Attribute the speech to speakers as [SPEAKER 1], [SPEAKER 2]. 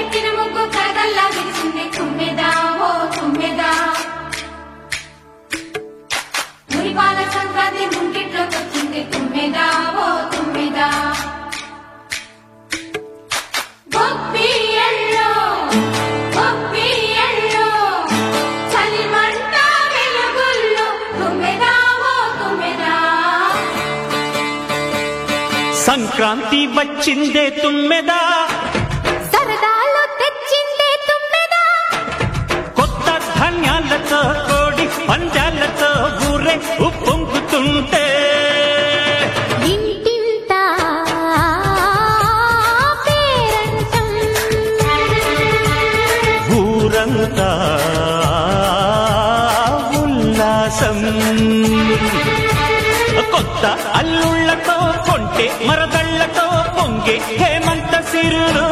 [SPEAKER 1] పెట్టిన ముగ్గు కరగల్లా విరిసింది తుమ్మెదా ఓ తుమ్మెదా మురిపాల సంక్రాంతి ముంగిట్లోకి వచ్చింది తుమ్మెదా ఓ తుమ్మెదా
[SPEAKER 2] సంక్రాంతి వచ్చిందే తుమ్మెదా
[SPEAKER 1] సరదాలు తెచ్చిందే తుమ్మెదా
[SPEAKER 2] కొత్త ధాన్యాలతో కోడి పందాలతో ఊరే ఉప్పొంగుతుంటే
[SPEAKER 1] ఇంటింత పేరంటం
[SPEAKER 2] ఊరంతా ఉల్లాసం కొత్త అల్లుళ్లతో కొంటే మరదళ్లతో పొంగే హేమంత సిరులు